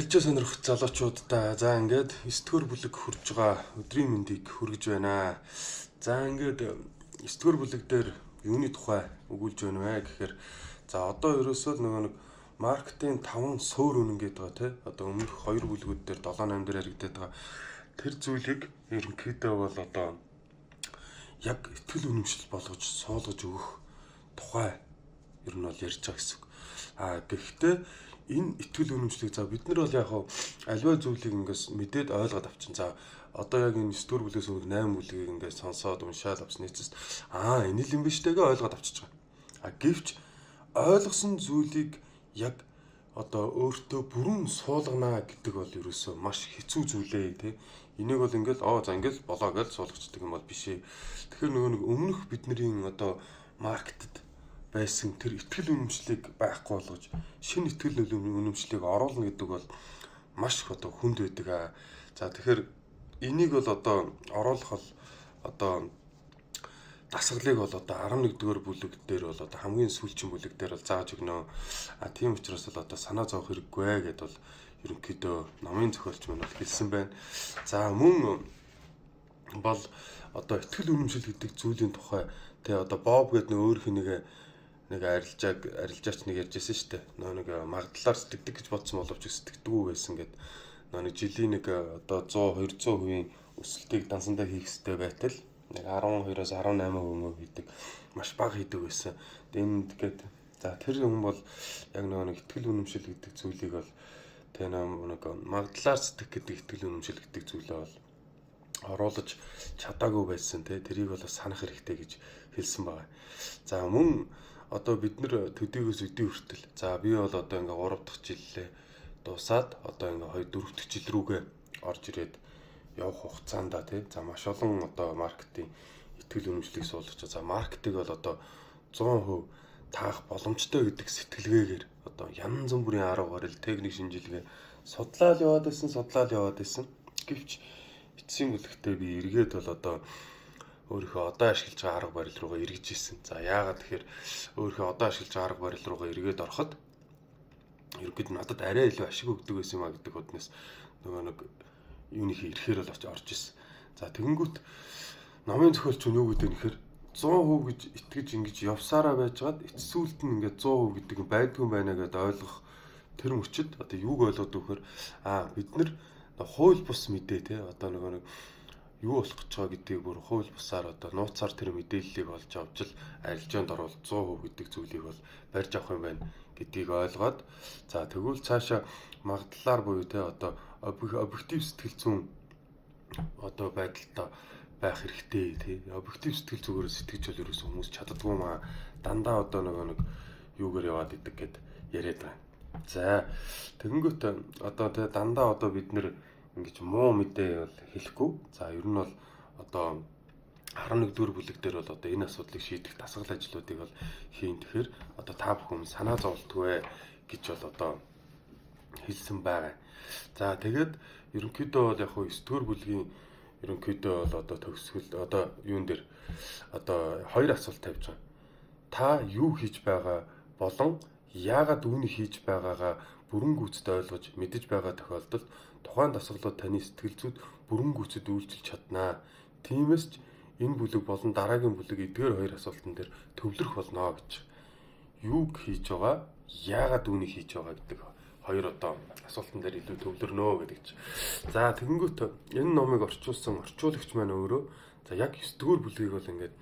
Ярьж сонирх залуучуудаа за ингээд 9-р бүлэг хүрж байгаа өдрийн мэндийг хүргэж байна. За ингээд 9-р бүлэг дээр юуны тухай өгүүлж байна вэ гэхээр за одоо ерөөсөө нөгөө нэг маркетинг 5 суур үнэн гэдэг байгаа тий. Одоо өмнөх 2 бүлгүүд дээр 7-8 дээр яригдаад байгаа. Тэр зүйлийг ерөнхийдөө бол одоо яг ихтгэл үнэмшил болгож суулгаж өгөх тухай ер нь бол ярьж байгаа гэсэн үг. Гэхдээ энэ ихтгэл үнэмшлийг за бид нар бол яг аливаа зүйлийг ингээс мэдээд ойлгоод авчин. За одоо яг энэ 9-р бүлгээс өмнөх 8 бүлгийг ингээс сонсоод уншаад авсны эцэст энэ л юм биш тэгээ ойлгоод авчиж байгаа. Гэвч ойлгосон зүйлийг яг одоо өөртөө бүрэн суулгана гэдэг бол ерөөсөө маш хэцүү зүйлээ тий. Энийг бол ингээл за ингээл болоо гэж суулгачдаг юм бол биш ээ. Тэгэхээр нөгөө нэг өмнөх бидний одоо маркетд байсан тэр ихтгэл үнэмшлийг байхгүй болгож шинэ ихтгэл үнэмшлийг оруулна гэдэг бол маш их одоо хүнд байдаг. За тэгэхээр энийг бол одоо оруулах бол одоо дасгалыг бол одоо 11-р бүлэг дээр бол одоо хамгийн сүүлчийн бүлэг дээр бол зааж өгнө. Тийм учраас бол одоо санаа зовох хэрэггүй гэдээ бол ерөнхийдөө номын зохиолч маань бол хэлсэн байна. За мөн бол одоо ихтгэл үнэмшил гэдэг зүйлийн тухай тэгээ одоо Боб гэдэг өөрийнх нэг арилжаач нэг ярьжсэн шүү дээ. Нэг магадлалаар сэтгэдэг гэж бодсон боловч сэтгэдэггүй байсан гэд. Нэг жилийн нэг одоо 100-200% өсөлтийг дансандаа хийх хэрэгтэй байтал нэг 12-оос 18% хийдэг маш бага хийдэг байсан. Энд гээд за тэр хүн бол яг нэг ихтгэл үнэмшил гэдэг зүйлийг бол тэг нэг магадлалаар сэтгэх гэдэг ихтгэл үнэмшил гэдэг зүйлээ бол оруулаж чадаагүй байсан те тэрийг бол санах хэрэгтэй гэж хэлсэн байна. За мөн одоо бид нэр төдийгөөс өдий хүртэл за би бол одоо ингээ 3 дахь жилээ дуусаад одоо ингээ 2 4 дахь жил рүүгээ орж ирээд явах хугацаанд тий за маш олон одоо маркетинг ихтгэл үнэмшлийг суулгаж за маркетинг бол одоо 100% таах боломжтой гэдэг сэтгэлгээгээр одоо янз бүрийн арга барил техник шинжилгээ судлаад яваад байсан. Гэвч эцсийн бүлэгтээ би эргээд бол одоо өөрийнхөө одоо ашиглаж байгаа арга барил руугаа эргэж ирсэн. За яагаад тэгэхээр өөрийнхөө одоо ашиглаж байгаа арга барил руугаа эргээд ороход ерөөд надад арай илүү ашиг өгдөг байсан юм гэдэг үднэс нөгөө нэг юуныхээ ирэхээр бол орж ирсэн. За тэгэнгүүт номын зохиолч нь юу гэдэг нь нэхэр 100% гэж итгэж ингэж явсараа байжгаад эцсүүлд нь ингээд 100% гэдэг нь байдгүй байна гэдээ ойлгох тэр мөчид одоо юуг ойлгоод өгөхөр бид нар хууль бус мэдээ те одоо нэг юу болох гэж байгаа гэдгийг бүр хууль бусаар одоо нууцаар тэр мэдээллийг олж авч л арилжаанд орвол 100% гэдэг зүйлийг бол барьж авах юм байна гэдгийг ойлгоод за тэгвэл цаашаа магадлалаар буюу те одоо объектив сэтгэл зүйн одоо байдалтай байх хэрэгтэй тий объектив сэтгэл зүгээрээ сэтгэж бол ерөөсөн хүмүүс чаддгүй маа дандаа одоо нэг юугаар яваад идэг гэд яриад байна. За тэгэнгүүт одоо тэ дандаа одоо бид нэр ингэж муу мэдээ бол хэлэхгүй. За ер нь бол одоо 11-р бүлэг дээр бол одоо энэ асуудлыг шийдэх дасгал ажлуудыг бол хийн. Тэгэхээр одоо та бүхэн санаа зовлтгүй гэж бол одоо хэлсэн байгаа. За тэгээд ерөнхийдөө бол яг хөө 9-р бүлгийн ерөнхийдөө бол одоо төгсгөл одоо юун дээр одоо хоёр асуулт тавьж байгаа. Та юу хийж байгаа болон яагаад үүнийг хийж байгаагаа бүрэн гүйцэд ойлгож мэдэж байгаа тохиолдолд тухайн дасгалууд таны сэтгэл зүйд бүрэн гүйцэд үйлчилж чаднаа. Тиймээс ч энэ бүлэг болон дараагийн бүлэг эдгээр хоёр асуултан дээр төвлөрөх болно гэж. Юуг хийж байгаа, яагаад үүнийг хийж байгаа гэдэг хоёр одоо асуултан дээр илүү төвлөрнө гэдэг чи. За тэгэнгүүт энэ номыг орчуулсан орчуулагч маань өөрөө за яг 9-р бүлгийг бол ингээд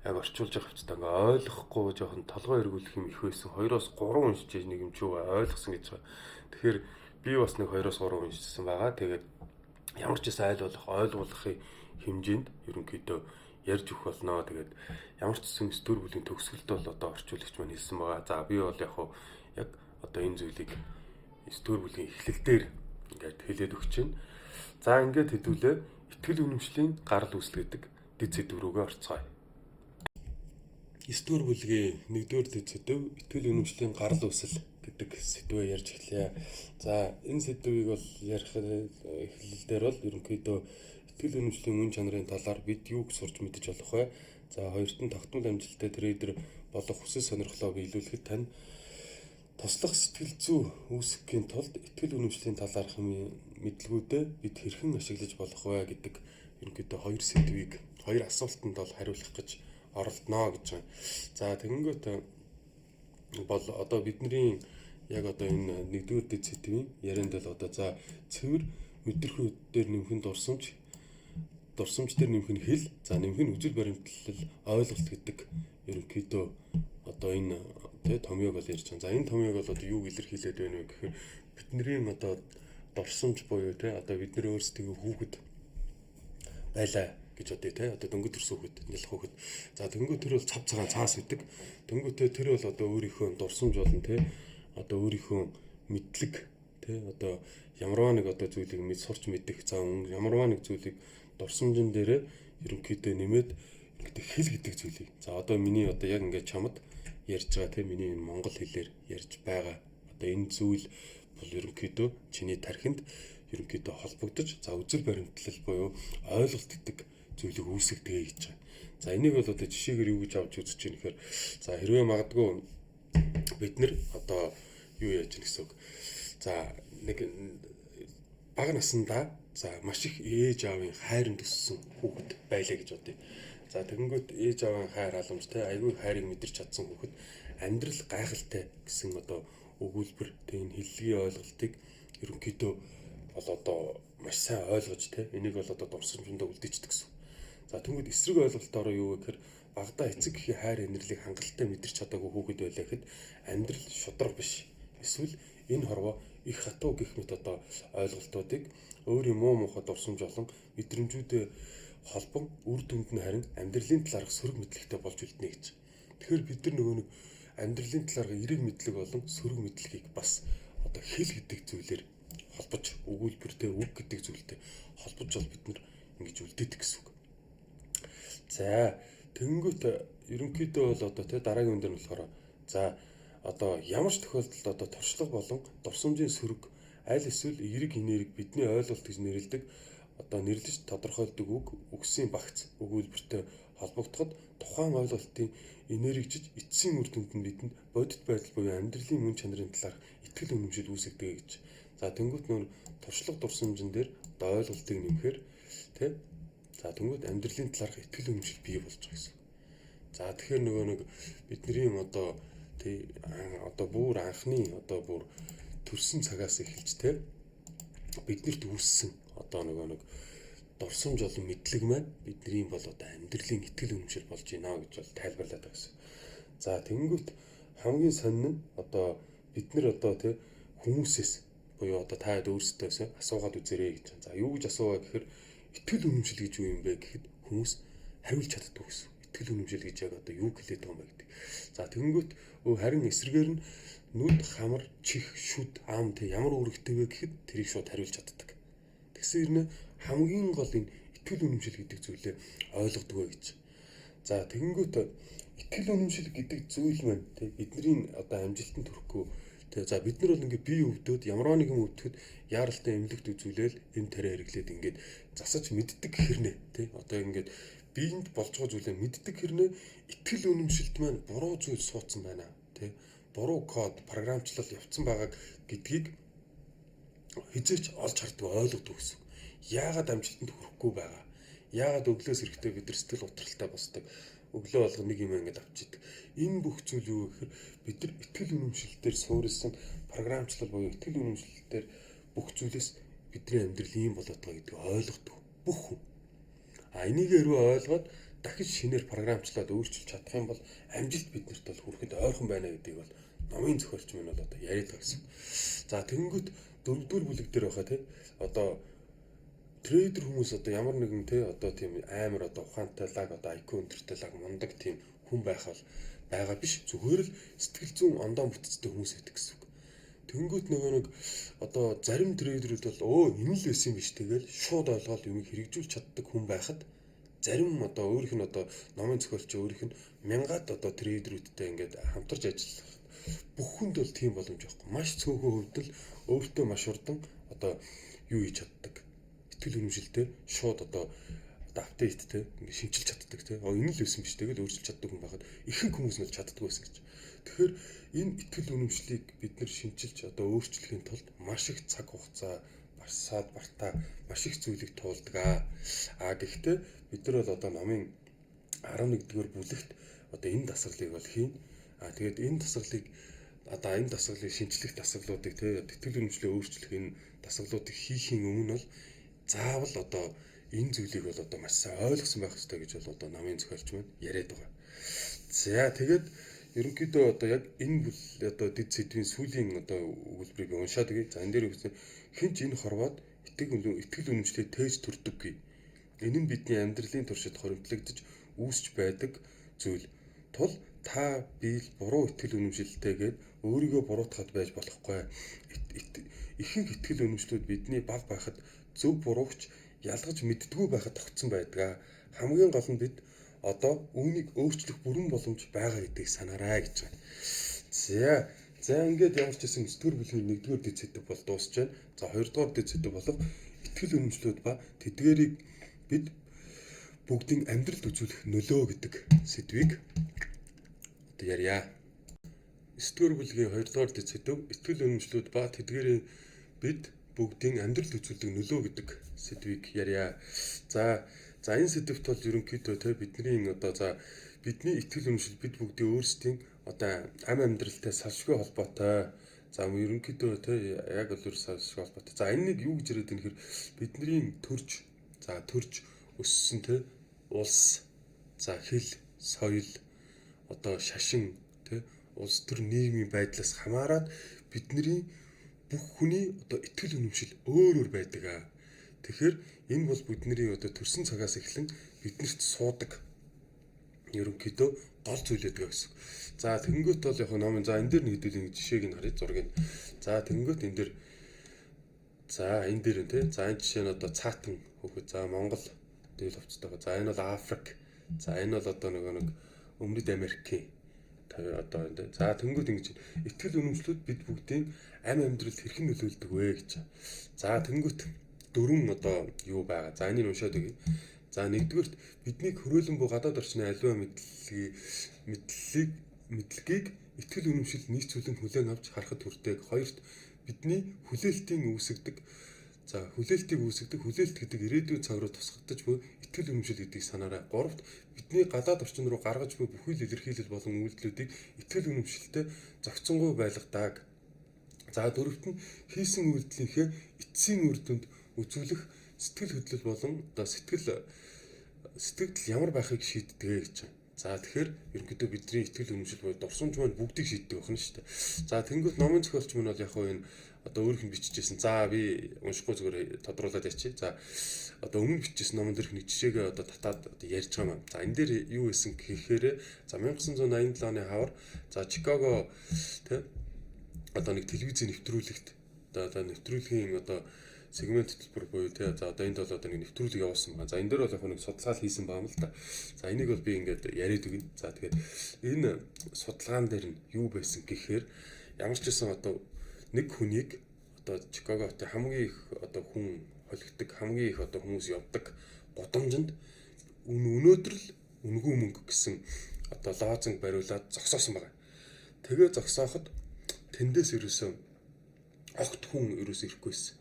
яг орчуулж байгаа хэвчээ ингээ ойлгохгүй жоохон толгой эргүүлэх юм их байсан. 2-оос 3 уншиж нэг юм ч юу ойлгосон гэж байгаа. Тэгэхээр би бас нэг 2-оос 3 уншижсэн байгаа. Тэгээд ямар ч гэсэн ойлгуулахын хэмжээнд ерөнхийдөө ярьж өгөх болно. Тэгээд ямар ч гэсэн 9-р бүлийн төгсгөлд бол одоо орчуулагч маань хэлсэн байгаа. За би бол яг одоо энэ зүйлийг 9-р бүлийн эхлэлдэр ингээд хэлээд өгч байна. За ингээд хэдүүлээ ихтгэл үнэмшлийн гарал үүсэл гэдэг дэд сэдв рүүгээ орцгоё. 9-р бүлгийн 1-р дэд сэдв ихтгэл үнэмшлийн гарал үүсэл гэдэг сэдвээ ярьж эхлэе. За энэ сэдвийг бол ярих эхлэлдэр бол ерөнхийдөө ихтгэл үнэмшлийн үн чанарын талаар бид юуг сурч мэдэж болох вэ? За хоёрт нь тогтмол амжилттай трейдер болох хүсэл сонирхлоо биелүүлэхэд туслах сэтгэл зүй үүсгэхийн тулд ихтгэл үнэмшлийн талаарх мэдлгүүдээ бид хэрхэн ашиглаж болох вэ гэдэг ерөнхийдөө хоёр сэдвийг, хоёр асуултанд бол хариулах гэж оролдоно гэж байна. За тэгэнгүүт бол одоо бидний яг одоо энэ нэгдүгээр дэд сэдвийн ярианд л одоо за цэвэр мэдрэхүйд дээр нэмэх нь дурсамж дээр нэмэх нь хэл, за нэмэх нь үзэл баримтлал ойлголт гэдэг ерөнхийдөө одоо энэ томьёог бол ярьж байгаа. За энэ томьёог бол одоо юу илэрхийлээд байна вэ гэхээр бидний одоо дурсамж буюу одоо бид нар өөрсдөө хүүхэд байлаа гэж одоо дөнгөж төрсөн хүүхэд, нялх хүүхэд. За дөнгөж тэр бол цав цагаан цаас үүдэг. Дөнгөж тэр бол одоо өөрийнхөө дурсамж болон одоо өөрийнхөө мэдлэг одоо ямарваа нэг одоо зүйлийг мэд сурч мэдэх, за ямарваа нэг зүйлийг дурсамжин дээр ерөнхийдөө нэмээд ингээд хэл гэдэг зүйлийг. За одоо миний одоо яг ингээд чамд ярьж байгаа миний монгол хэлээр ярьж байгаа одоо энэ зүйл бол ерөнхийдөө чиний тархинд ерөнхийдөө холбогдож, за үзэл баримтлал буюу ойлголт гэдэг зүйлийг үүсгэдэг гэж байна. За энийг бол одоо жишээгээр юу гэж авч үзэж байна гэхээр за хэрвээ магадгүй бид нар одоо юу яаж гэнэ гэсэн үг. За нэг бага насндаа за маш их ээж аавын хайранд өссөн хүүхэд байлаа гэж бодъё. За тэгэнгүүт ээж аавын хайр халамжтай айгүй хайрыг мэдэрч чадсан хүүхэд амьдрал гайхалтай гэсэн одоо өгүүлбэр энэ хэллэгийн ойлголтыг ерөнхийдөө бол одоо маш сайн ойлгож энийг бол одоо дурсамжиндаа үлдээчдэг гэсэн. За тэгвэл эсрэг ойлголтоор юу вэ гэхээр багада эцэг гэхийн хайр инэрлийг хангалттай мэдэрч чадаагүй хүүхэд байлаа гэхэд амьдрал шудраг биш. Эсвэл энэ хорвоо их хатуу гэх мэт одоо ойлголтуудыг өөрийн муу мухад дурсамж болон мэдрэмжүүдэд холбон үр дүнд нь харин амьдралын талаарх сөрөг мэдлэгтэй болж үлдэнэ гэж. Тэгэхээр бид нар нөгөө нэг амьдралын талаарх эерэг мэдлэг болон сөрөг мэдлэгийг бас одоо хэл гэдэг зүйлээр холбож өгүүлбэртэй үг гэдэг зүйлтэй холбож бол бид нар ингэж үлдээдэг гэсэн үг. За тэгэнгүүт ерөнхийдөө бол одоо дараагийн үндэр нь болохоор за одоо ямар ч тохиолдолд одоо туршлага болон дурсамжийн сөрөг аль эсвэл эерэг инээрийг бидний ойлголт гэж нэрлэдэг одоо нэрлэж тодорхойлдог үг үгсийн багц өгүүлбэртэй холбогдоход тухайн ойлголтын энергичж эцсийн үр дүнд нь бидэнд бодит байдал буюу амьдралын мөн чанарын талаарх итгэл үнэмшил үүсгэдэг гэж. За тэнгуут нөр туршлага дурсамжин дээр одоо ойлголтыг нэмэхээр за тэнгуут амьдралын талаарх итгэл үнэмшил бий болж байгаа гэсэн. За тэгэхээр нөгөө нэг бидний одоо бүр анхны одоо бүр төрсэн цагаас эхэлж биднэрт үүссэн одоо нэг дурсамж болон мэдлэг маань бидний бол одоо амьдралын итгэл үнэмшил болж байна гэж бол тайлбарлаад байгаа гэсэн. За тэнгүүт хамгийн сонин нь одоо бид нар одоо хүмүүсээс буюу одоо та өөрсдөөс асуугаад үзээрэй гэж. За юу гэж асууваа гэхээр итгэл үнэмшил гэж юу юм бэ гэхэд хүмүүс хариулж чаддаг гэсэн. Итгэл үнэмшил гэж яг одоо юу хэлээд байгаа юм бэ гэдэг. За тэнгүүт харин эсрэгээр нь нүд, хамар, чих, шүд, ам ямар үүрэгтэй вэ гэхэд тэрийг шууд хариулж чаддаг. Тэгсээр хамгийн гол энэ итгэл үнэмшил гэдэг зүйлээ ойлгодог вэ гэж. За тэгэнгүүт итгэл үнэмшил гэдэг зүйл маань бидний одоо амжилтанд хүрэхгүй. За бид нар бол ингээд бие өвдөд ямар нэгэн өвдөхөд яаралтай эмнэлэгт үзүүлээл энэ тарай хэрэглээд ингээд засаж мэддэг хэрнээ одоо ингээд биеинд болж байгаа зүйлээ мэддэг хэрнээ итгэл үнэмшилт маань буруу зүйл суудсан байна буруу код програмчлал явцсан байгаа гэдгийг хизээч олж харддаг ойлгодог гэсэн. Яагаад амжилтанд хүрэхгүй байгаа? Яагаад өглөөс эрэхтэй бид нар сэтгэл утралтай босдог? Өглөө болго нэг юм ингэж авчидаг. Энэ бүх зүйл юу гэхээр бид нар итгэл үнэмшилтээр суурилсан програмчлал буюу итгэл үнэмшилтээр бүх зүйлээс бидний амьдрал ийм болоод байгаа гэдгийг ойлгодог бүх хүн. Энийг хэрвээ ойлгоод дахиж шинээр програмчлаад өөрчилж чадах юм бол амжилт биднэрт бол хүрэхэд ойрхон байна гэдгийг бол номын зохиолч минь бол одоо яриад байгаа гэсэн. За тэгэнгүүт дөрөвдүгээр бүлэг дээр байхаа одоо трейдер хүмүүс одоо ямар нэгэн одоо тийм амар одоо ухаантай лаг одоо IQ өндөртэй лаг мундаг тийм хүн байгаа биш. Зүгээр л сэтгэл зүйн ондоо бүтцтэй хүмүүс байдаг гэсэн үг. Тэнгүүт нөгөө нэг одоо зарим трейдерүүд бол энэ л байсан юм биш тэгэл шууд ойлгоод юмыг хэрэгжүүлж чаддаг хүн байхад зарим одоо өөрийнх нь одоо номын зохиолч өөрийнх нь мянгаад одоо трейдерүүдтэй ингээд хамтарч ажиллах бүх хүнд бол тийм боломж байхгүй. Маш цөөхөн хувьд л өөртөө маш урдан одоо юу хийж чаддаг. Итгэл үнэмшилтэй шууд одоо одоо апдейт те ингээ шинжилж чаддаг те. Энэ л байсан биш тэгэл өөрчилж чаддаг хүн байхад ихэнх хүмүүс нь чаддаггүй байсан гэж. Тэгэхээр энэ ихтгэл үнэмшлийг бид нэр шинжилж одоо өөрчлөхийн тулд маш их цаг хугацаа барсаад бартаа маш их зүйлийг туулдаг. Гэхдээ бид нар бол одоо номын 11-р бүлэгт одоо энэ дасгалыг бол хийн. Тэгээд энэ дасгалыг шинжлэх дасгалуудыг тэтгэл үнэмшлээ өөрчлөх энэ дасгалуудыг хийхийн өмнө бол заавал одоо энэ зүйлийг бол одоо маш сайн ойлгосон байх хэрэгтэй гэж бол одоо намын зохиолч маань яриад байгаа. За тэгээд ерөнхийдөө одоо яг энэ одоо дэд сэдвийн сүүлийн одоо өгүүлбэрийг уншаад өгье. За энэ дээр үгүйсэн хинч энэ хорвоод итгэл үнэмшлээ тээж төрдөггүй. Энэ нь бидний амьдралын туршид хоримтлагдж үүсч байдаг зүйл. Тул та биел буруу итгэл үнэмшилтэйгээд өөрийгөө буруутгахад байж болохгүй. Ихэнх итгэл үнэмшлүүд бидний бага байхад зөв буруугч ялгаж мэддэггүй байхад тогтсон байдаг. Хамгийн гол нь бид одоо үүнийг өөрчлөх бүрэн боломж байгаа гэдгийг санаарай гэж байна. За ингээд ямар ч гэсэн 9-р бүлгийн 1-р дэд сэдэв бол дуусч байна. За 2-р дэд сэдэв болох итгэл үнэмшлүүд ба тэдгээрийг бид бүгдийн амьдралд үзүүлэх нөлөө гэдэг сэдвийг одоо ярья. 9-р бүлгийн 2-р дэд сэдэв итгэл үнэмшлүүд ба тэдгээрийг бид бүгдийн амьдралд үзүүлдэг нөлөө гэдэг сэдвийг ярья. За энэ сэдвт бол ерөнхийдөө бидний одоо бидний итгэл үнэмшил бид бүгдийн өөрсдийн одоо ам амьдралтай салшгүй холбоотой. За ерөнхийдөө яг л салшгүй холбоотой. За энэнийг юу гэж яриад байна гэхээр бидний төрж өссөн улс, за хэл, соёл, одоо шашин улс төр нийгмийн байдлаас хамаарат бидний бүх хүний одоо итгэл үнэмшил өөр байдаг. Тэгэхээр энэ бол бидний одоо төрсэн цагаас эхлэн биднэрт суудаг ерөнхийдөө гол зүйл байдаг гэсэн. За тэнгөт бол яг номын энэ дээр нэг хэдүүлэн жишээг нь харъя зургийг. За тэнгөт энэ дээр энэ жишээ нь одоо цаатан хөөхөд. За Монгол дээл хувцастайгаа. За энэ бол Африк. За энэ бол одоо нэг Өмнөд Америкийн одоо энэ. За тэнгөт ингэж итгэл үнэмшлүүд бид бүгдийн амь амьдралд хэрхэн нөлөөлдөг вэ гэж. За тэнгөт дөрвөн одоо юу байгаа. За энийг уншаад өгье. За нэгдүгээрт бидний хөрөөлөн буу гадаад орчны аливаа мэдлэгийг итгэл үнэмшил нийцүүлэн хүлээн авч харахад хүрдэг. Хоёрт бидний хүлээлтийг үүсгдэг хүлээлт гэдэг ирээдүйн цаг руу тусгагдаж буй итгэл үнэмшил гэдгийг санаарай. Гуравт бидний гадаад орчин руу гаргаж буй бүхэл илэрхийлэл болон үйлдэлүүдийг итгэл үнэмшилтэй зохицонгүй байлгадаг. За дөрөвт нь хийсэн үйлдэлийнхээ эцсийн үр дүнд үзүүлэх сэтгэл хөдлөл болон одоо сэтгэл ямар байхыг шийддэг гэж байна. За тэгэхээр ерөнхийдөө бидний итгэл үнэмшил буюу дурсамж маань бүгдийг шийддэг байна шүү дээ. За тэнгуут номын зохиолч мань бол яг хөө энэ одоо өөрийнх нь бичижсэн. За би уншихгүй зүгээр тодруулаад ячи. За одоо өмнө бичижсэн номон дээрх нэг жишээгээ одоо татаад одоо ярьж байгаа юм. За энэ дээр юу байсан гэхээр за 1987 оны хавар за Чикаго одоо нэг телевизийн нэвтрүүлэгт одоо нэвтрүүлгийн одоо сегмент хөтөлбөр буюу за одоо энд бол одоо нэг нэвтрүүлэг явуулсан байна. За энэ дээр бол яг нэг судалгаа хийсэн байна л да. За энийг бол би ингээд яриад өгье. За тэгээд энэ судалгаан дээр нь юу байсан гэхээр ямар ч гэсэн одоо нэг хүнийг одоо Чикаго хотын хамгийн их одоо хүн холигддог, хамгийн их одоо хүмүүс явдаг гудамжинд өнөөдөр л үнгүй мөнгө гэсэн одоо лозунг бариулаад зогсоосон байна. Тэгээ зогсооход тэндээс ерөөсөө огт хүн ерөөсөө ирэхгүйсэн.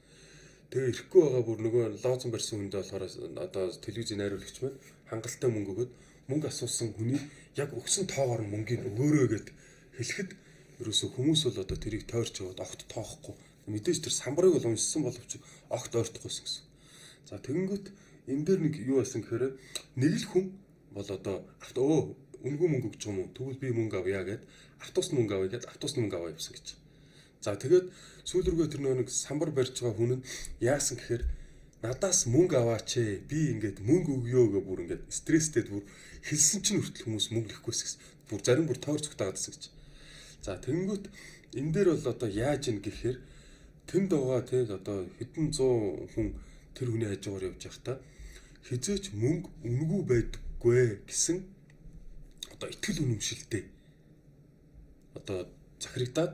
Тэгээ ирэхгүй байгаа бүр нөгөө лозунг барьсан хүндээ болохоор одоо телевизийн найруулагч маань хангалттай мөнгө өгöd мөнгө асуусан хүний яг өгсөн тоогоор нь мөнгийг өгөөрэй гэд хэлэхэд ерөөсөө хүмүүс бол одоо тэрийг тойрч яваад огт тоохгүй. Мэдээж тэр самбарыг бол уншсан боловч огт ойртохгүйсэн гэсэн. За тэгэнгүүт энэ дээр нэг юу байсан гэхээр нэг л хүн бол одоо үнгүй мөнгө өгч байгаа юм. Тэгвэл би мөнгө авъя гэд автобусны мөнгө авъя гэд автобусны мөнгө авъя гэсэн гэж. За тэгээд сүүл рүүгээ тэр нэг самбар барьж байгаа хүн нь яасан гэхээр надаас мөнгө аваач ээ. Би ингээд мөнгө өгөө гэх бүр ингээд стресстэй бүр хэлсэн чинь хүртэл хүмүүс мөнгө өгөхгүйс гэсэн. Бүр зарим бүр тойр зүгтаагаад гэсэн гэж. За тэгэнгүүт энэ дээр бол одоо яаж ийн гэхээр тэнд байгаа одоо хэдэн 100 хүн тэр хүний хажуугаар явж байхдаа хизээч мөнгө үнгүй байдаггүй гэсэн одоо итгэл үнэмшилтэй одоо захирагдаад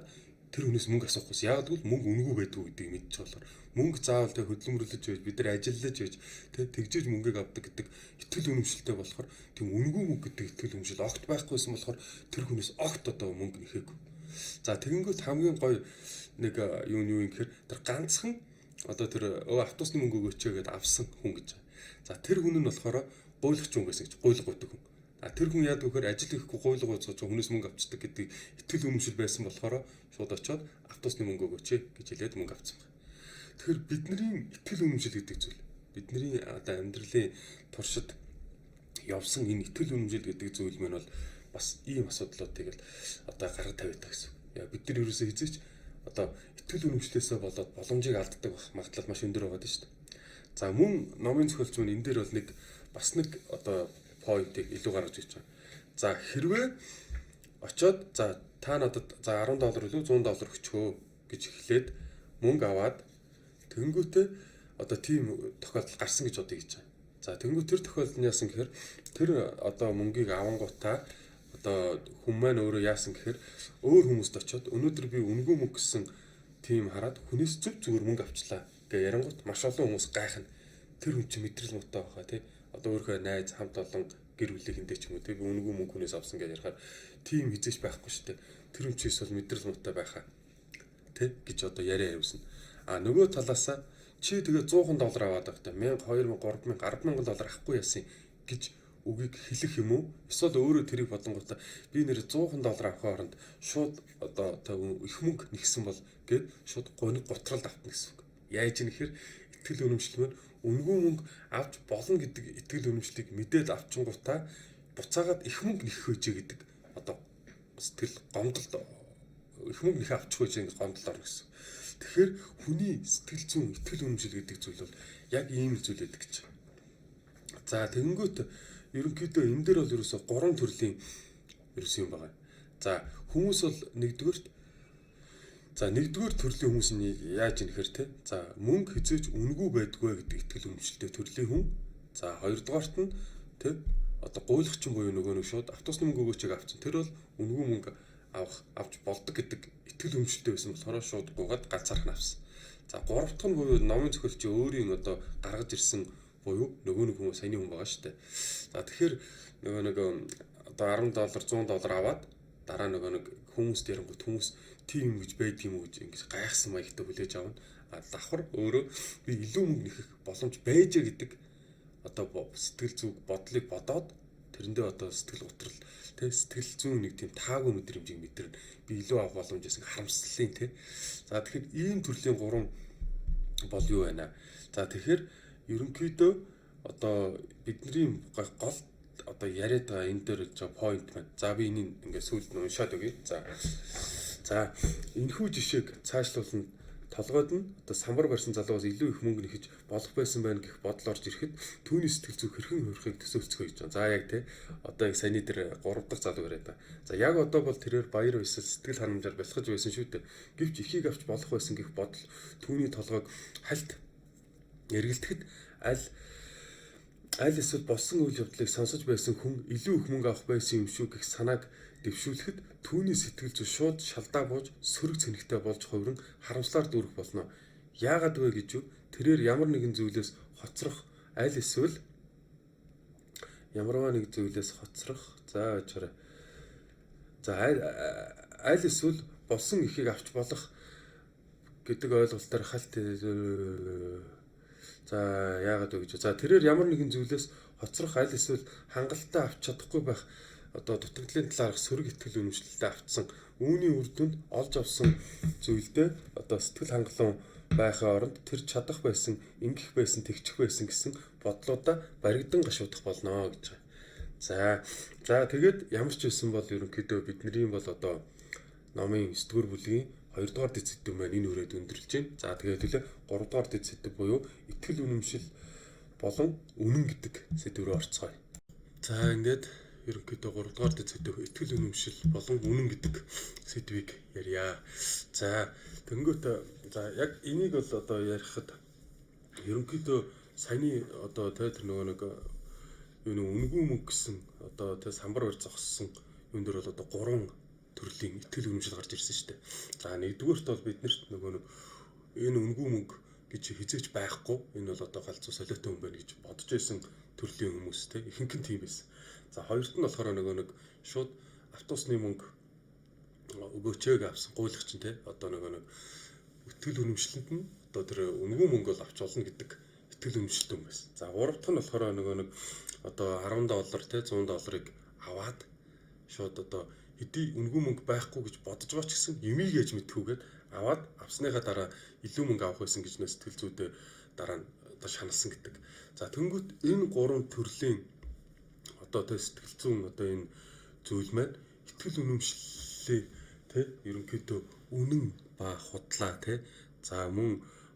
тэр хүнээс мөнгө асуух гэсэн. Яг тэгвэл мөнгө үнэгүй байдгүй гэдгийг мэдчих болохоор мөнгө заавал тэ хөдөлмөрлөж байж бид нар ажиллаж байж тэ тэгжээж мөнгөийг авдаг гэдэг итгэл үнэмшилтэй болохоор тийм үнэгүй мөнгө гэдэг итгэл үнэмшил огт байхгүйсэн болохоор тэр хүнээс огт одоо мөнгө нэхээгүй. За тэгэнгүүт хамгийн гоё нэг юу юм гэхээр тэр ганцхан одоо тэр автобусны мөнгө өгөөч гэдээ авсан хүн гэж. За тэр хүн нь болохоор гуйлгч хүн гэсэн гэж гуйлга байдаг хүн. Тэр хүн яадаг вэхээр ажил хийхгүй гуйлга ууцгаж хүнээс мөнгө авчдаг гэдэг итгэл үнэмшил байсан болохоор шууд очиод автобусны мөнгө өгөөч гэж хэлээд мөнгө авсан байна. Тэгэхээр бидний итгэл үнэмшил гэдэг зүйл бидний одоо амьдралын туршид явсан энэ итгэл үнэмшил гэдэг зүйл мань бол бас ийм асуудлуудыг л одоо гаргаж тавиад гэсэн. Яа бид нар ерөөсөө хизээч одоо итгэл үнэмшлээсээ болоод боломжийг алддаг магадлал маш өндөр байгаа шүү дээ. За мөн номын зохиолч мань энэ дээр бол нэг бас нэг одоо поинтыг илүү гаргаж ирж байгаа. За хэрвээ очиод за та надад за $10 илүү $100 өгчөө гэж эхлээд мөнгө аваад тэнгүүтээ одоо тийм тохиолдол гарсан гэж бодъё гэж байна. За тэнгүүт тэр тохиолдол нь яасан гэхээр тэр одоо мөнгийг авангуудаа одоо хүн маань өөрөө яасан гэхээр өөр хүмүүст очиод өнөөдөр би үнгүй мөнгө гэсэн тийм хараад хүнээс зөв зүгээр мөнгө авчлаа гэ ярангуут маш олон хүмүүс гайхна. Тэр хүн чинь мэдрэл муутай байгаа тий. Одоо өөрийнхөө найз хамт олон гэр бүлийнхэндээ ч юм уу тий үнгүй мөнгө хүнээс авсан гэж ярихаар тийм хизээч байхгүй шүү дээ. Тэр хүн чинь эсвэл мэдрэл муутай байхаа тий гэж одоо яриа явуулсан. Нөгөө талаасаа чи тэгээ $100 аваад байхдаа 1000, 2000, 3000, $10,000 авахгүй яасан гэж үгийг хэлэх юм уу? Эсвэл өөрөө тэрийг бодонгуудаа би нэр $100 авах хооронд шууд одоо их мөнгө нэгсэн бол гээд шууд гониг готролд автна гэсэн үг. Яаж юм гэхээр итгэл үнэмшил маань үнгүй мөнгө авч болно гэдэг итгэл үнэмшлийг мэдээд авчингуудаа буцаагаад их мөнгө нэх хөөжээ гэдэг одоо сэтгэл гомдолд их мөнгө нэх авчих хөөжээ гэж гомдолд орно гэсэн. Тэгэхээр хүний сэтгэл зүйн итгэл үнэмшил гэдэг зүйл бол яг ийм зүйл байдаг гэж. За тэгэнгүүт ерөнхийдөө энэ дээр бол ерөөсө 3 төрлийн ерөөсөө юм байна. За хүмүүс бол нэгдүгээр төрлийн хүмүүс нь яаж юм хэр те. За мөнгө хизээж үнгүй байдгүй гэдэг итгэл үнэмшилтэй төрлийн хүн. За хоёрдугаарт нь те одоо гуйлгчин буюу нөгөө нэг шууд автобусны мөнгө өгөөчийг авсан. Тэр бол үнгүй мөнгө авч болдог гэдэг итгэл үнэмшилтэй байсан болохоор шууд гуйгаад ганцаарх нь авсан. За гурав дахь нь буюу номын зохиолч өөрийн одоо гаргаж ирсэн буюу нөгөө нэг хүмүүс саяны хүн байгаа шүү дээ. За тэгэхээр нөгөө нэг одоо $10, $100 аваад дараа нөгөө нэг хүмүүст ярангуут хүмүүс тийм гэж байдаг юм уу гэж гайхсан маягтай хүлээж авна. Давхар өөрөө би илүү мөнгө нэхэх боломж байжээ гэдэг одоо сэтгэл зүг бодлыг бодоод тэрэндээ одоо сэтгэл готрол тэ сэтгэл зүйн нэг тийм таагүй мэдрэмжийг мэдэрнэ. Би илүү авах боломжээс харамслалын тэ. За тэгэхээр ийм төрлийн 3 бол юу байна? За тэгэхээр ерөнхийдөө одоо бидний гол одоо яриад байгаа энэ дээр жоо point байна. За би энийг ингээд сүүлд нь уншаад өгье. За энэхүү жишээг цаашлуулна толгойд нь одоо самбар барьсан залуугаас илүү их мөнгө нэхэж болох байсан байна гэх бодол орж ирэхэд түүний сэтгэл зүй хэрхэн хуурахыг төсөөлцгөө гэж байна. За яг тий одоо яг саяны дээр 3 дахь залуу яриад та. За яг одоо бол тэрээр баяр баясгал сэтгэл ханамжаар бэлхэж байсан шүү дээ. Гэвч ихийг авч болох байсан гэх бодол түүний толгойг хальт эргэлдэхэд аль эсвэл болсон үйл явдлыг сонсож байсан хүн илүү их мөнгө авах байсан юм шүү гэх санааг дэвшүүлэхэд түүний сэтгэл зүй шууд шалдаа бууж сөрөг цэнэгтэй болж хувиран харамслаар дүүрэх болно. Яагаад вэ гэж тэрээр ямар нэгэн зүйлээс хоцрох аль эсвэл ямарваа нэг зүйлээс хоцрох за очроо. За аль эсвэл болсон ихийг авч болох гэдэг ойлголтоор халт за яагаад вэ гэж. За тэрээр ямар нэгэн зүйлээс хоцрох аль эсвэл хангалттай авч чадахгүй байх одоо дутагдлын талаарх сөрөг итгэл үнэмшилтэй автсан үүний үр дүнд олж авсан зүйлдээ одоо сэтгэл хангалуун байхын оронд тэр чадах байсан, ингэх байсан, тэгчих байсан гэсэн бодлуудаа баригдан гашуудах болно гэж байна. За тэгээд ямар ч байсан бол ерөнхийдөө бидний бол одоо номын 9 дугаар бүлгийн 2 дугаар дэд сэдв маань энэ үрээд өндөрлж байна. За тэгээд төлөө 3 дугаар дэд сэдв буюу итгэл үнэмшил болон үнэн гэдэг сэдв рүү орцгоё. За ингээд ерөнхийдөө 3 дугаар дэд сэдв итгэл үнэмшил болон үнэн гэдэг сэдвийг ярья. За тэнгуут за яг энийг бол одоо ярихад ерөнхийдөө саяны одоо тэр нөгөө нэг юу нэг үнгүй мөнгө гэсэн одоо тэр самбар барь зогссон юм дээр бол одоо 3 төрлийн итгэл үнэмшил гарч ирсэн шүү дээ. За нэгдүгээрт бол биднэрт нөгөө нэг энэ үнгүй мөнгө гэж хизээч байхгүй. Энэ бол одоо галзуу солиотой хүн байна гэж бодож байсан төрлийн хүмүүс те ихэнх нь тийм байсан. За хоёрт нь болохоор нөгөө нэг шууд автобусны мөнгө өгөөчөөг авсан гуйлагч нь те одоо нөгөө нэг итгэл үнэмшлэнд нь одоо тэр үнгүй мөнгө бол авч болно гэдэг итгэл үнэмшилтэй хүн байсан. За гурав дахь нь болохоор нөгөө нэг одоо $10 те $100 аваад шууд одоо хэдий үнгүй мөнгө байхгүй гэж бодож байгаа ч гэсэн юмыг ээж мэдхүүгээд аваад авсныхаа дараа илүү мөнгө авах байсан гэж нэ сэтгэл зүйдээ дараа нь одоо шаналсан гэдэг. За тэнгуут энэ гурван төрлийн одоо тэ сэтгэл зүйн одоо энэ зүйл маань итгэл үнэмшлээ тэ ерөнхийдөө үнэн ба худлаа тэ за мөн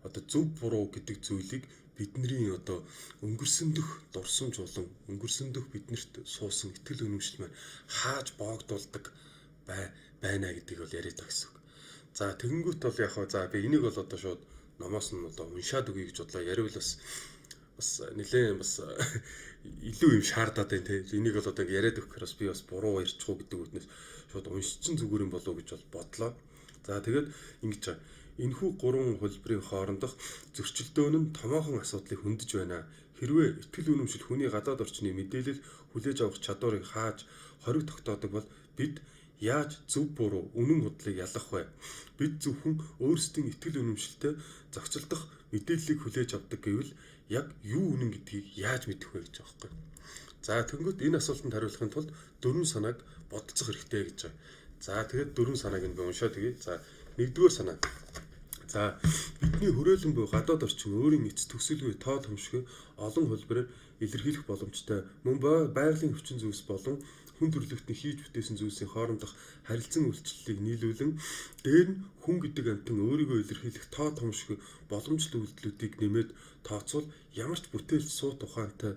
одоо зөв буруу гэдэг зүйлийг бидний одоо өнгөрсөндөх дурсамж болон өнгөрсөндөх биднэрт суусан итгэл үнэмшил маань хааж боогдуулдаг байна гэдгийг бол яриад байгаа гэсэн үг. За тэгэнгүүт бол яг за би энийг бол одоо шууд номоос нь одоо уншаад өгье гэж бодлоо. Яривал бас нэлээд бас илүү юм шаардаад байна те. Энийг бол одоо яриад өгөхөөр бас би бас буруу ярьчихгүй гэдэг үтнээс шууд уншчин зүгээр юм болов уу гэж бол бодлоо. За тэгээд ингэж байгаа. Энэхүү гурван хөлбөрийн хоорондох зөрчилдөөн нь томоохон асуудлыг хөндөж байна. Хэрвээ итгэл үнэмшил хүний гадаад орчны мэдээлэл хүлээж авах чадварыг хааж хориг тогтоодог бол бид яаж зөв буруу үнэн худлыг ялах вэ? Бид зөвхөн өөрсдийн итгэл үнэмшилтэй зохицолдох мэдээллийг хүлээж авдаг гэвэл яг юу үнэн гэдгийг яаж мэдэх вэ гэж байгаа юм. За тэнгуут энэ асуултанд хариулахын тулд дөрвөн санааг бодолцох хэрэгтэй гэж байна. За тэгээд дөрвөн санааг нь уншаад өгье. За нэгдүгээр санаа. За бидний хүрээлэн буй гадаад орчин өөрийн эц төсөлгүй тоо томшгүй олон хөлбөрөөр илэрхийлэх боломжтой. Мөн байгалийн өвчин зүйлс болон хүн төрлөختний хийж бүтээсэн зүйлсийн хоорондох харилцан үйлчлэлийг нийлүүлэн дээр нь хүн гэдэг амьтан өөрийгөө илэрхийлэх тоо томшгүй боломжтой үйлдэлүүдийг нэмээд тооцвол ямар ч бүтээлч суу тухайтай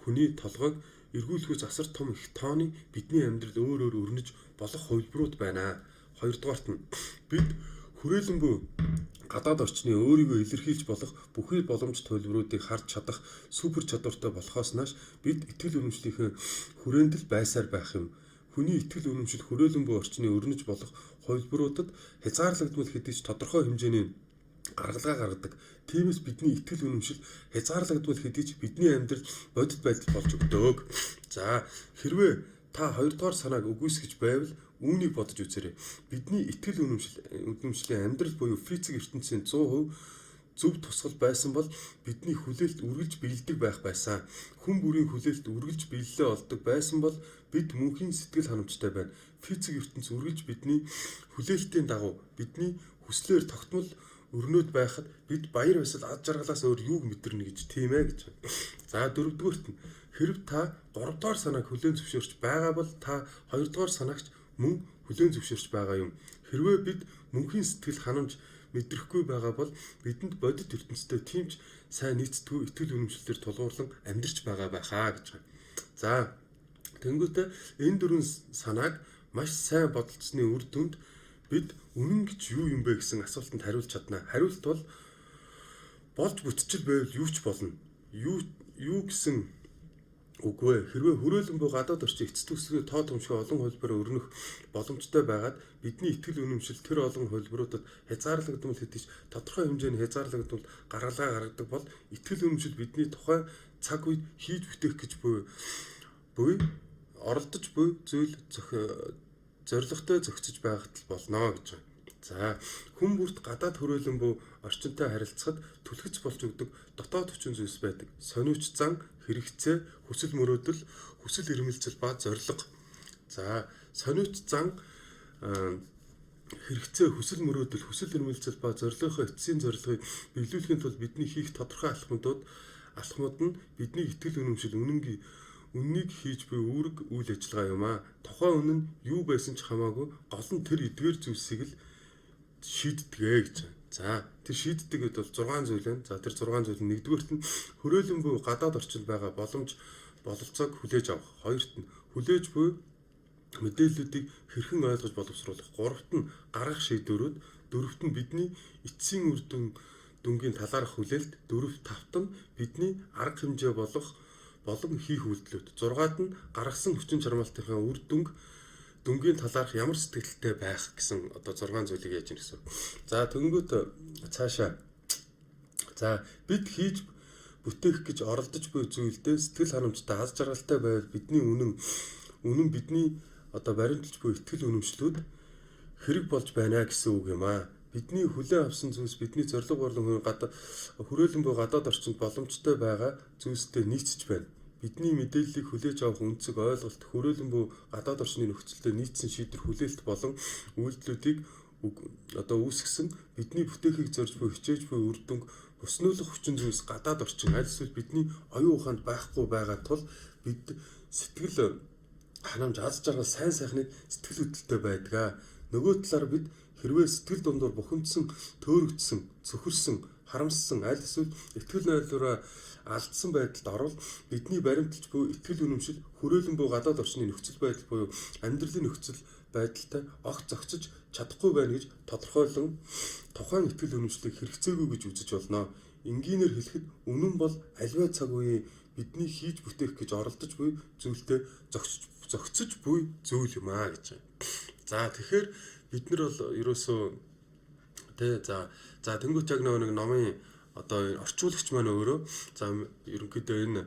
хүний толгойг эргүүлэхүйц асар том их тооны бидний амьдрал өөр өрнөж болох хувилбарууд байна. Хоёрдугаарт нь бид хүрээлэн буй гадаад орчны өөрийгөө илэрхийлж болох бүхий боломжит хувилбаруудыг харж чадах супер чадвартай болохоос нааш бид итгэл үнэмшлийнхээ хүрээнд л байсаар байх юм. Хүний итгэл үнэмшил хүрээлэн буй орчны өрнөж болох хувилбаруудад хязгаарлагдмал хэдий ч тодорхой хэмжээний гаргалгаа гаргадаг. Тиймээс бидний итгэл үнэмшил хязгаарлагдмал хэдий ч бидний амьдрал бодит байдал болж өгдөг. За хэрвээ та хоёрдугаар санааг үгүйсгэж байвал үүнийг бодож үзээрэй. Бидний итгэл үнэмшлийн амьдрал буюу физик ертөнцийн 100% зөв тусгал байсан бол бидний хүлээлт үргэлж биелдэг байх байсан. Хүн бүрийн хүлээлт үргэлж биелэлээ олдог байсан бол бид мөнхийн сэтгэл ханамжтай байна. Физик ертөнц үргэлж бидний хүлээлтийн дагуу бидний хүслээр тогтмол өрнөд байхад бид баяр баясгал ад жаргалаас өөр юуг мэдэрнэ гэж тийм ээ гэж. За дөрөвдүгээрт нь хэрв та 3 дугаар санааг хүлээн зөвшөөрч байгаа бол та 2 дугаар санаагч мөн хүлээн зөвшөөрч байгаа юм. Хэрвээ бид мөнхийн сэтгэл ханамж мэдрэхгүй байгаа бол бидэнд бодит ертөнцтэй тийм ч сайн нийцдэггүй итгэл үнэмшлэлээр тулгуурлан амьдрч байгаа байхаа гэж байна. За тэнгуүтээ энэ дөрвөн санааг маш сайн бодолцсны үр дүнд бид үнэн гэж юу юм бэ гэсэн асуултанд хариулж чадна. Хариулт бол болж бүтчил байвал юу ч болно. Юу гэсэн үгүй. Хэрвээ хүрээлэн буй гадаад орчин эцэс төсвийн тоо томшгүй олон хөлбөрөөр өрнөх боломжтой байгаад бидний итгэл үнэмшил тэр олон хөлбөрүүдэд хязгаарлагдмал хэдий ч тодорхой хэмжээний хязгаарлагдмал гаргалгаа гаргадаг бол итгэл үнэмшил бидний тухайн цаг үед хийж бүтээх гэж буй оролдож буй зүйл зоригтой зохицож байхад болно гэж байна. За хүн бүрт гадаад хүрээлэн буй орчинтой харилцахад түлхэж болж өгдөг дотоод хүчин зүйлс байдаг. Сониуч зан, хэрэгцээ, хүсэл мөрөөдөл, хүсэл эрмэлзэл ба зориг. За сониуч зан, хэрэгцээ, хүсэл мөрөөдөл, хүсэл эрмэлзэл ба зорилгынхоо эцсийн зорилгыг биелүүлэхийн тулд бидний хийх тодорхой алхмууд нь бидний итгэл үнэмшил үннийг хийж буй үүрэг үйл ажиллагаа юм а. Тухайн үнэн нь юу байсан ч хамаагүй гол нь тэр эдгээр зүйлсийг л шийддэгэ гэж байна. За тэр шийддэг хэд бол 6 зүйл байна. За тэр 6 зүйл нь нэгдүгээрт нь хүрээлэн буй гадаад орчинд байгаа бололцоог хүлээж авах. Хоёрт нь хүлээж буй мэдээллүүдийг хэрхэн ойлгож боловсруулах. Гуравт нь гаргах шийдвэрүүд. Дөрөвт нь бидний эцсийн үр дүнгийн талаарх хүлээлт. Тавт нь бидний арга хэмжээ болон хийх үйлдэлүүд. 6-ад нь гаргасан хүчин чармаалтынхаа үр дүнг дүнгийн талаарх ямар сэтгэлтэй байх гэсэн одоо 6 зүйлийг яаж ийн гэсэн. За тэгэнгүүт цаашаа за бид хийж бүтээх гэж оролдож буй зүйлдээ сэтгэл ханамжтай аз жаргалтай байвал бидний үнэн бидний одоо баримталж буй итгэл үнэмшлүүд хэрэг болж байна гэсэн үг юм аа. Бидний хүлээн авсан зүйлс бидний зориг борлон хүрээлэн буй гадаад орчинд боломжтой байгаа зүйлстэй нийцэж байна. Бидний мэдээллийг хүлээж авах үнцэг ойлголт хүрээлэн буй гадаад орчны нөхцөлтэй нийцсэн шийдвэр хүлээлт болон үйлдэлүүдийг одоо үүсгэсэн бидний бүтээхийг зорж буй хичээж буй үр дүнг буснуулах хүчин зүйлс гадаад орчин аль эсвэл бидний оюун ухаанд байхгүй байгаа тул бид сэтгэл ханамж аз жаргал сайн сайхныг сэтгэл хөдлөлтөй байдаг. Нөгөө талаар бид хэрвээ сэтгэл дундуур бухимдсан, төөрөгдсөн, цөхөрсөн, харамссан аль эсвэл итгэл найдвараа алдсан байдалд орвол бидний баримталж буй итгэл үнэмшил хүрээлэн буй гадаад орчны нөхцөл байдал буюу амьдралын нөхцөл байдалтай огт зохицож чадахгүй байна гэж тодорхойлон тухайн итгэл үнэмшлийг хэрэгцээгүй гэж үзэж болно. Энгийнээр хэлэхэд үнэн бол аливаа цаг үеийн бидний хийж бүтээх гэж оролдож буй зүйлтэй зохицож буй зүйл юм аа гэж. За тэгэхээр бид нар бол ерөөсөө за тэнгуут яг нэг номын одоо орчуулагч маань өөрөө за ерөнхийдөө энэ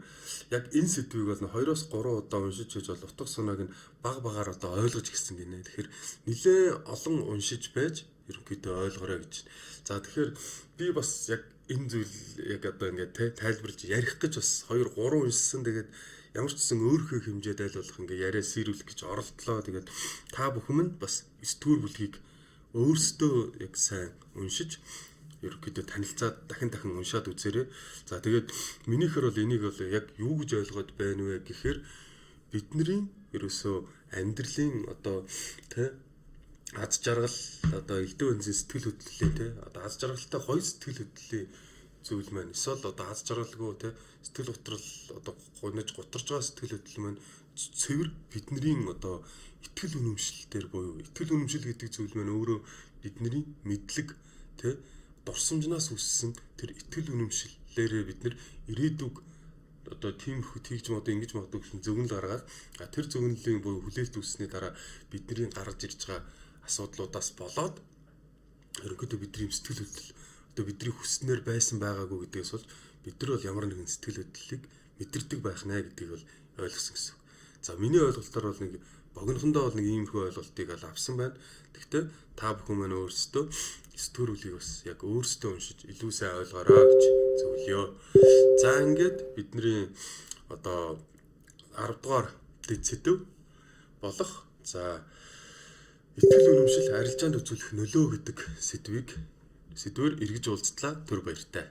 яг энэ сэдвийг бол 2-3 удаа уншиж хийж бол утга санааг нь багаар одоо ойлгож гисэн гинэ. Тэгэхээр нэлээд олон уншиж байж ерөнхийдөө ойлгоорой гэж. За тэгэхээр би бас яг энэ зүйл яг одоо ингээд тайлбарлаж ярих гэж бас 2-3 уншсан. Тэгээд ямар ч гэсэн өөрийнхөө хэмжээд айлуулах ингээ яриа сэрүүлэх гэж оролдлоо. Тэгээд та бүхэн нь бас 9 дугаар бүлгийг өөрсдөө яг сайн уншиж ерөнхийдөө танилцаад дахин уншаад үзээрэй. За тэгээд минийхэр бол энийг бол яг юу гэж ойлгоод байна вэ гэхээр бидний ерөөсөө амьдралын одоо аз жаргал одоо элдв бензин сэтгэл хөдлөлийн одоо аз жаргалтай гоё сэтгэл хөдлөлийн зүйл маань эсвэл одоо аз жаргалгүй сэтгэл готрол одоо гуниж гутарж байгаа сэтгэл хөдлөл маань цэвэр бидний одоо итгэл үнэмшил дээр буюу итгэл үнэмшил гэдэг зүйл маань өөрөө бидний мэдлэг дурсамжнаас үссэн тэр итгэл үнэмшлээрээ бид нэр ирээдүг одоо тиймэрхүү тэгж мод ингэж магадгүй гэсэн зөвнөл гаргаад тэр зөвнөлийн буюу хүлээлт үүссний дараа бидний гаргаж ирж байгаа асуудлуудаас болоод ерөнхийдөө бидний сэтгэл хөдлөл одоо бидний хүснээр байсан байгаагүй гэдгээс болж бид нар бол ямар нэгэн сэтгэл хөдлөлийг мэдэрдэг байх нэ гэдгийг бол ойлгосон гэсэн. За миний ойлголтоор бол нэг богинохондоо бол нэг иймэрхүү ойлголтыг ал авсан байна. Гэхдээ та бүхэн маань өөрсдөө сэтгүүрүүлгийг бас яг өөрсдөө уншиж илүү сайн ойлгоорой гэж зөвлөё. За ингээд бидний одоо 10 дугаар дэд сэдв болох за итгэл үнэмшил арилжаанд үзүүлэх нөлөө гэдэг сэдвээр эргэж уулзтлаа. Түр баяртай.